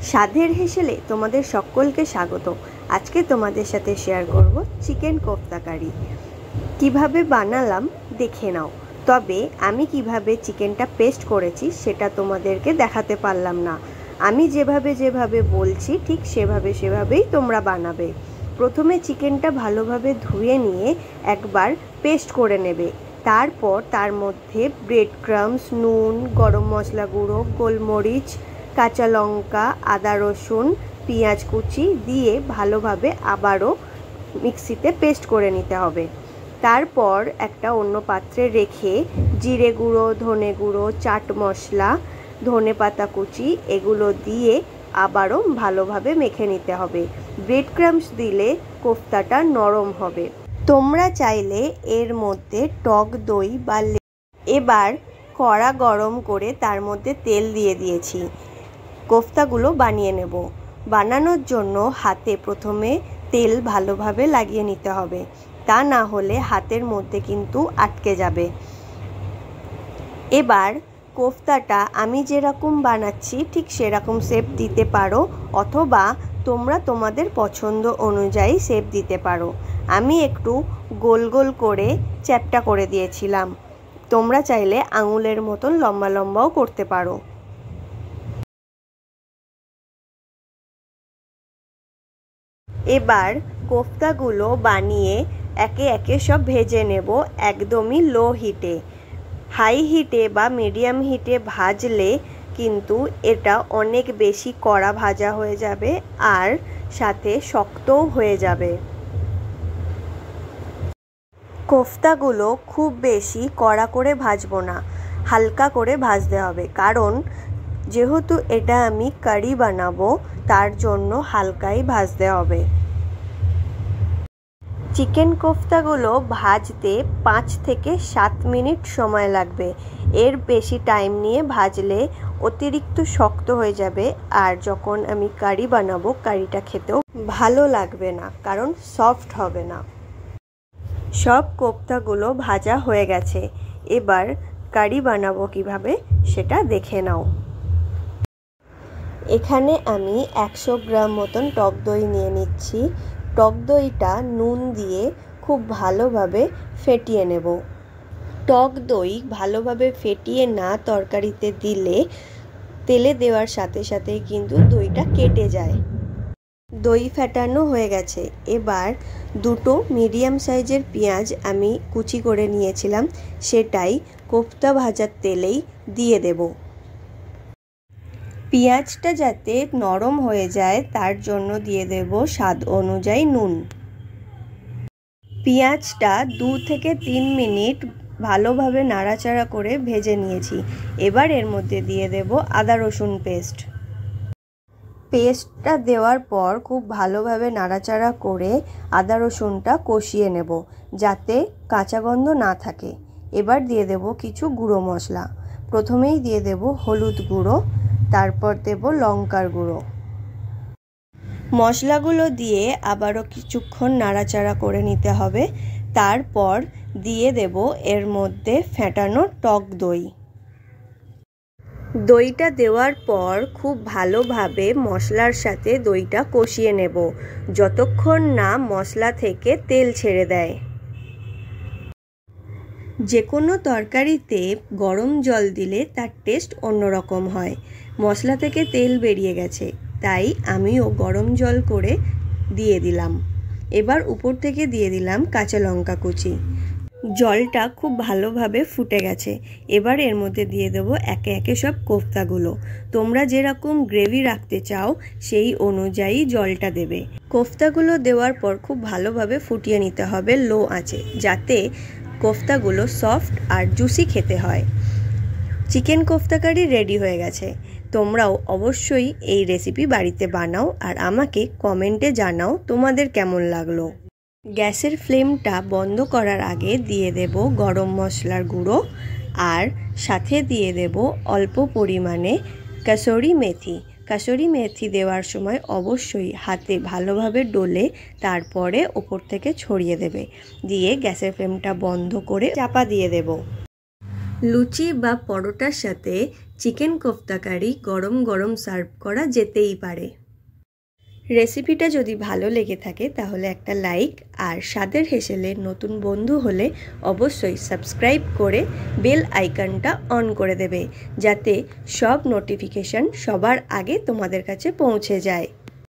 স্বাদের হেসেলে তোমাদের সকলকে স্বাগত। আজকে তোমাদের সাথে শেয়ার করব চিকেন কোফতা কারি। কিভাবে বানালাম দেখে নাও। তবে আমি কিভাবে চিকেনটা পেস্ট করেছি সেটা তোমাদেরকে দেখাতে পারলাম না। আমি যেভাবে বলছি ঠিক সেভাবেই তোমরা বানাবে। প্রথমে চিকেনটা ভালোভাবে ধুয়ে নিয়ে একবার পেস্ট করে নেবে। তারপর তার মধ্যে ব্রেড ক্রাম্বস, নুন, গরম মশলা গুঁড়ো, গোলমরিচ, কাঁচা লঙ্কা, আদা রসুন, পেঁয়াজ কুচি দিয়ে ভালোভাবে আবারও মিক্সিতে পেস্ট করে নিতে হবে। তারপর একটা অন্য পাত্রে রেখে জিরে গুঁড়ো, ধনে গুঁড়ো, চাট মশলা, ধনে পাতা কুচি এগুলো দিয়ে আবারও ভালোভাবে মেখে নিতে হবে। ব্রেড ক্রাম্বস দিলে কোফতাটা নরম হবে। তোমরা চাইলে এর মধ্যে টক দই বা এবার কড়া গরম করে তার মধ্যে তেল দিয়ে দিয়েছি। কোফতাগুলো বানিয়ে নেব। বানানোর জন্য হাতে প্রথমে তেল ভালোভাবে লাগিয়ে নিতে হবে, তা না হলে হাতের মধ্যে কিন্তু আটকে যাবে। এবার কোফতাটা আমি যেরকম বানাচ্ছি ঠিক সেরকম শেপ দিতে পারো, অথবা তোমরা তোমাদের পছন্দ অনুযায়ী শেপ দিতে পারো। আমি একটু গোল গোল করে চ্যাপ্টা করে দিয়েছিলাম। তোমরা চাইলে আঙুলের মতন লম্বা লম্বাও করতে পারো। এবার কোফতাগুলো বানিয়ে একে একে সব ভেজে নেব একদমই লো হিটে। হাই হিটে বা মিডিয়াম হিটে ভাজলে কিন্তু এটা অনেক বেশি কড়া ভাজা হয়ে যাবে আর সাথে শক্তও হয়ে যাবে। কোফতাগুলো খুব বেশি কড়া করে ভাজবো না, হালকা করে ভাজতে হবে, কারণ যেহেতু এটা আমি কারি বানাবো তার জন্য হালকাই ভাজতে হবে। চিকেন কোফতাগুলো ভাজতে 5 থেকে 7 মিনিট সময় লাগবে। এর বেশি টাইম নিয়ে ভাজলে অতিরিক্ত শক্ত হয়ে যাবে, আর যখন আমি কারি বানাবো কারিটা খেতেও ভালো লাগবে না, কারণ সফট হবে না। সব কোফতাগুলো ভাজা হয়ে গেছে। এবার কারি বানাবো কিভাবে সেটা দেখে নাও। এখানে আমি 100 গ্রাম মতন টক দই নিয়ে নিচ্ছি। টক দইটা নুন দিয়ে খুব ভালোভাবে ফেটিয়ে নেব। টক দই ভালোভাবে ফেটিয়ে না তরকারিতে দিলে তেলে দেওয়ার সাথে সাথেই কিন্তু দইটা কেটে যায়। দই ফেটানো হয়ে গেছে। এবার দুটো মিডিয়াম সাইজের পেঁয়াজ আমি কুচি করে নিয়েছিলাম, সেটাই কোফতা ভাজার তেলেই দিয়ে দেব। পেঁয়াজটা যাতে নরম হয়ে যায় তার জন্য দিয়ে দেব স্বাদ অনুযায়ী নুন। পেঁয়াজটা 2 থেকে 3 মিনিট ভালোভাবে নাড়াচাড়া করে ভেজে নিয়েছি। এবার এর মধ্যে দিয়ে দেব আদা রসুন পেস্ট। পেস্টটা দেওয়ার পর খুব ভালোভাবে নাড়াচাড়া করে আদা রসুনটা কষিয়ে নেব, যাতে কাঁচা গন্ধ না থাকে। এবার দিয়ে দেব কিছু গুঁড়ো মশলা। প্রথমেই দিয়ে দেব হলুদ গুঁড়ো, তারপর দেব লঙ্কার গুঁড়ো। মশলাগুলো দিয়ে আবারও কিছুক্ষণ নাড়াচাড়া করে নিতে হবে। তারপর দিয়ে দেব এর মধ্যে ফেটানো টক দই। দইটা দেওয়ার পর খুব ভালোভাবে মশলার সাথে দইটা কষিয়ে নেব, যতক্ষণ না মশলা থেকে তেল ছেড়ে দেয়। যে কোনো তরকারিতে গরম জল দিলে তার টেস্ট অন্যরকম হয়। মশলা থেকে তেল বেরিয়ে গেছে, তাই আমিও গরম জল করে দিয়ে দিলাম। এবার উপর থেকে দিয়ে দিলাম কাঁচা লঙ্কা কুচি। জলটা খুব ভালোভাবে ফুটে গেছে। এবার এর মধ্যে দিয়ে দেবো একে একে সব কোফতাগুলো। তোমরা যেরকম গ্রেভি রাখতে চাও সেই অনুযায়ী জলটা দেবে। কোফতাগুলো দেওয়ার পর খুব ভালোভাবে ফুটিয়ে নিতে হবে লো আঁচে, যাতে কোফতাগুলো সফট আর জুসি খেতে হয়। চিকেন কোফতা কারি রেডি হয়ে গেছে। তোমরাও অবশ্যই এই রেসিপি বাড়িতে বানাও আর আমাকে কমেন্টে জানাও তোমাদের কেমন লাগলো। গ্যাসের ফ্লেমটা বন্ধ করার আগে দিয়ে দেব গরম মশলার গুঁড়ো, আর সাথে দিয়ে দেব অল্প পরিমাণে কাসুরি মেথি। কাসুরি মেথি দেওয়ার সময় অবশ্যই হাতে ভালোভাবে ডলে তারপরে ওপর থেকে ছড়িয়ে দেবে। দিয়ে গ্যাসের ফ্লেমটা বন্ধ করে চাপা দিয়ে দেব। লুচি বা পরোটার সাথে চিকেন কোফতা কারি গরম গরম সার্ভ করা যেতেই পারে। রেসিপিটা যদি ভালো লেগে থাকে তাহলে একটা লাইক, আর স্বাদের হেসেলে নতুন বন্ধু হলে অবশ্যই সাবস্ক্রাইব করে বেল আইকনটা অন করে দেবে, যাতে সব নোটিফিকেশন সবার আগে তোমাদের কাছে পৌঁছে যায়।